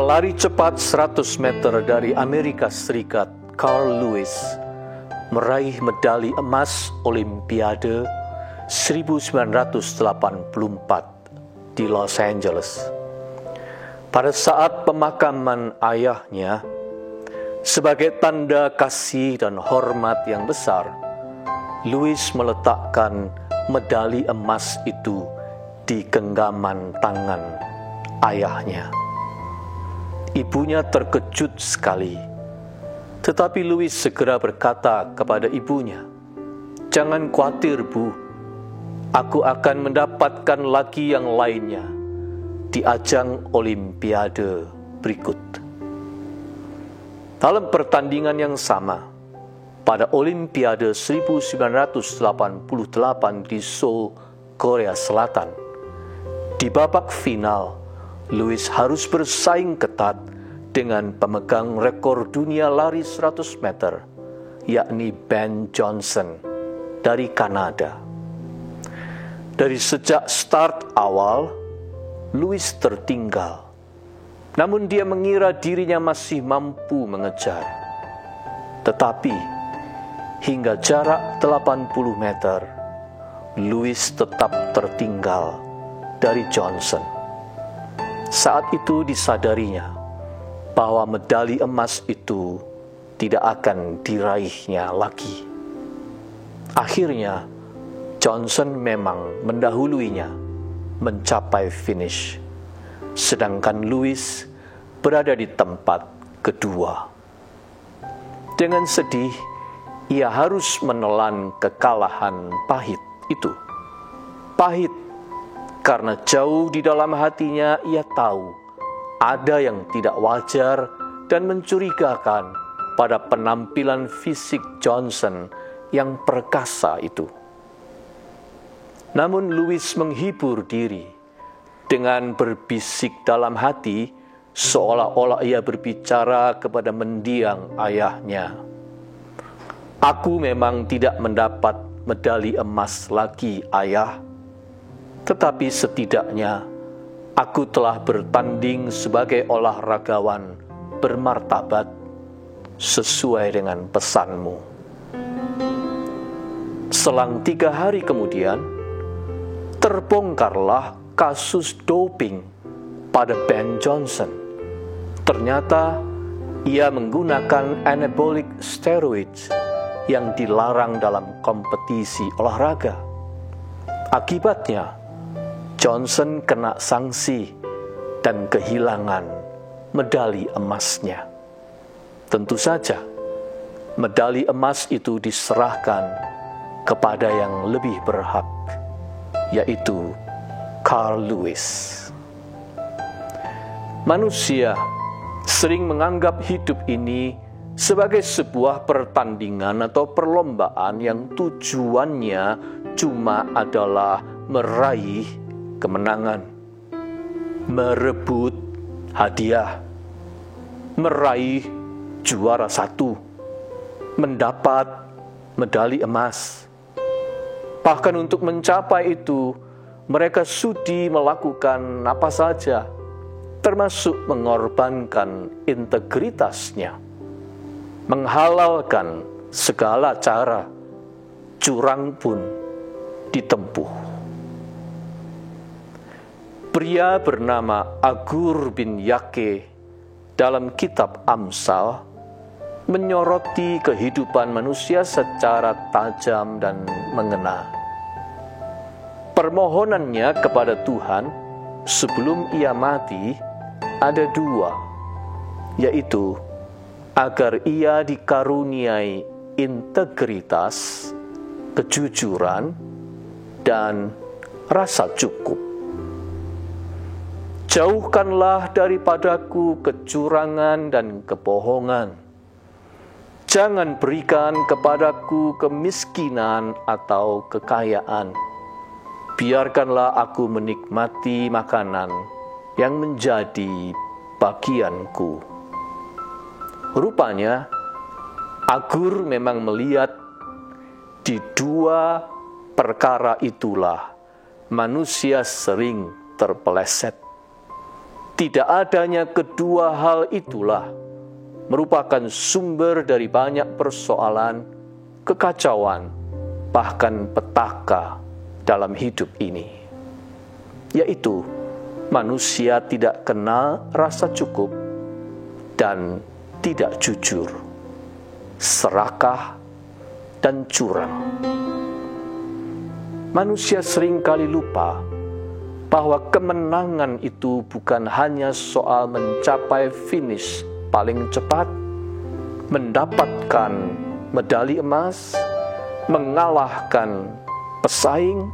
Pelari cepat 100 meter dari Amerika Serikat, Carl Lewis, meraih medali emas Olimpiade 1984 di Los Angeles. Pada saat pemakaman ayahnya, sebagai tanda kasih dan hormat yang besar, Lewis meletakkan medali emas itu di genggaman tangan ayahnya. Ibunya terkejut sekali, tetapi Lewis segera berkata kepada ibunya, "Jangan khawatir, Bu. Aku akan mendapatkan lagi yang lainnya di ajang Olimpiade berikut." Dalam pertandingan yang sama, pada Olimpiade 1988 di Seoul, Korea Selatan, di babak final, Lewis harus bersaing ketat dengan pemegang rekor dunia lari 100 meter, yakni Ben Johnson dari Kanada. Dari sejak start awal, Lewis tertinggal. Namun dia mengira dirinya masih mampu mengejar. Tetapi, hingga jarak 80 meter, Lewis tetap tertinggal dari Johnson. Saat itu disadarinya bahwa medali emas itu tidak akan diraihnya lagi. Akhirnya, Johnson memang mendahuluinya mencapai finish, sedangkan Lewis berada di tempat kedua. Dengan sedih, ia harus menelan kekalahan pahit itu. Pahit karena jauh di dalam hatinya ia tahu ada yang tidak wajar dan mencurigakan pada penampilan fisik Johnson yang perkasa itu. Namun Lewis menghibur diri dengan berbisik dalam hati, seolah-olah ia berbicara kepada mendiang ayahnya. "Aku memang tidak mendapat medali emas lagi, Ayah. Tetapi setidaknya aku telah bertanding sebagai olahragawan bermartabat sesuai dengan pesanmu." Selang 3 hari kemudian, terbongkarlah kasus doping pada Ben Johnson. Ternyata ia menggunakan anabolic steroids yang dilarang dalam kompetisi olahraga. Akibatnya, Johnson kena sanksi dan kehilangan medali emasnya. Tentu saja, medali emas itu diserahkan kepada yang lebih berhak, yaitu Carl Lewis. Manusia sering menganggap hidup ini sebagai sebuah pertandingan atau perlombaan yang tujuannya cuma adalah meraih kemenangan, merebut hadiah, meraih juara 1, mendapat medali emas. Bahkan untuk mencapai itu, mereka sudi melakukan apa saja, termasuk mengorbankan integritasnya, menghalalkan segala cara, curang pun ditempuh. Pria bernama Agur bin Yake dalam kitab Amsal menyoroti kehidupan manusia secara tajam dan mengena. Permohonannya kepada Tuhan sebelum ia mati ada 2, yaitu agar ia dikaruniai integritas, kejujuran, dan rasa cukup. "Jauhkanlah daripadaku kecurangan dan kebohongan. Jangan berikan kepadaku kemiskinan atau kekayaan. Biarkanlah aku menikmati makanan yang menjadi bagianku." Rupanya, Agur memang melihat di 2 perkara itulah manusia sering terpeleset. Tidak adanya kedua hal itulah merupakan sumber dari banyak persoalan, kekacauan, bahkan petaka dalam hidup ini. Yaitu, manusia tidak kenal rasa cukup dan tidak jujur, serakah, dan curang. Manusia seringkali lupa bahwa kemenangan itu bukan hanya soal mencapai finish paling cepat, mendapatkan medali emas, mengalahkan pesaing,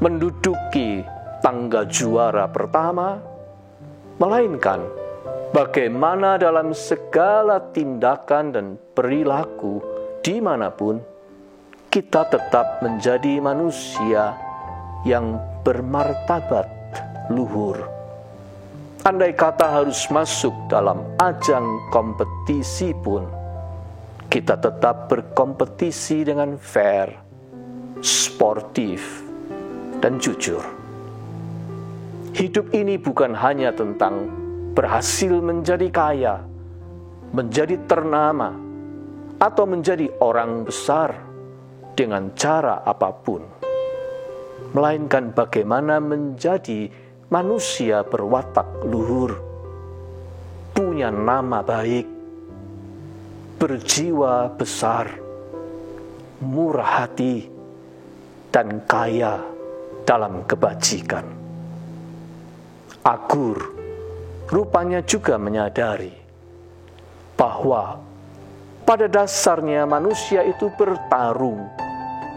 menduduki tangga juara pertama, melainkan bagaimana dalam segala tindakan dan perilaku dimanapun kita tetap menjadi manusia yang bermartabat luhur. Andai kata harus masuk dalam ajang kompetisi pun, kita tetap berkompetisi dengan fair, sportif, dan jujur. Hidup ini bukan hanya tentang berhasil menjadi kaya, menjadi ternama, atau menjadi orang besar dengan cara apapun, melainkan bagaimana menjadi manusia berwatak luhur, punya nama baik, berjiwa besar, murah hati, dan kaya dalam kebajikan. Agur rupanya juga menyadari bahwa pada dasarnya manusia itu bertarung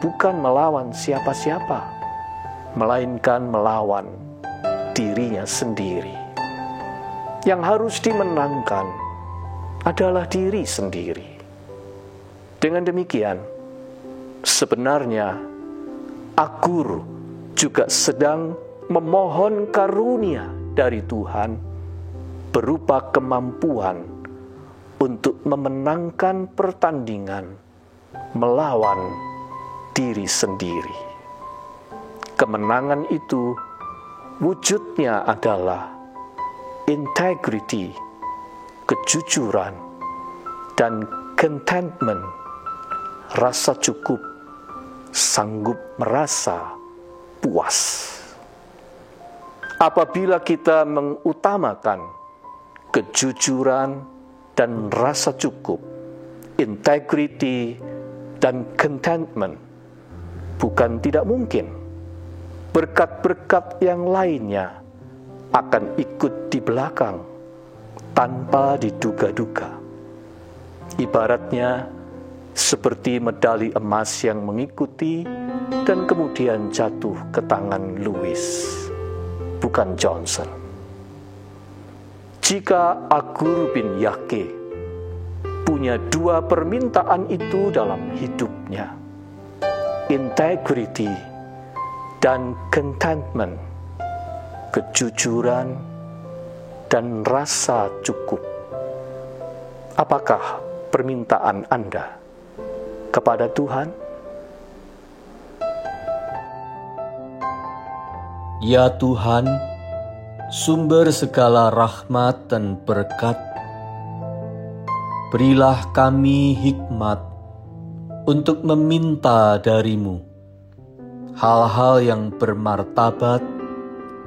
bukan melawan siapa-siapa, melainkan melawan dirinya sendiri. Yang harus dimenangkan adalah diri sendiri. Dengan demikian, sebenarnya Agur juga sedang memohon karunia dari Tuhan berupa kemampuan untuk memenangkan pertandingan melawan diri sendiri. Kemenangan itu wujudnya adalah integrity, kejujuran, dan contentment, rasa cukup, sanggup merasa puas. Apabila kita mengutamakan kejujuran dan rasa cukup, integrity dan contentment, bukan tidak mungkin berkat-berkat yang lainnya akan ikut di belakang tanpa diduga-duga. Ibaratnya seperti medali emas yang mengikuti dan kemudian jatuh ke tangan Lewis, bukan Johnson. Jika Agur bin Yake punya dua permintaan itu dalam hidupnya, integrity dan contentment, kejujuran dan rasa cukup, apakah permintaan Anda kepada Tuhan? Ya Tuhan, sumber segala rahmat dan berkat, berilah kami hikmat untuk meminta dari-Mu hal-hal yang bermartabat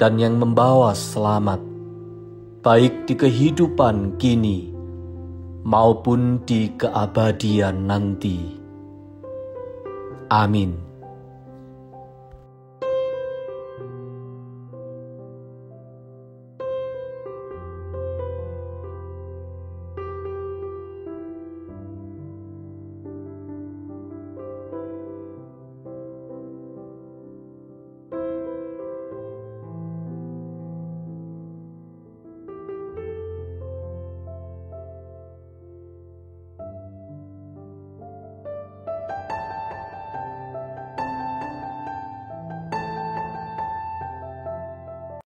dan yang membawa selamat, baik di kehidupan kini maupun di keabadian nanti. Amin.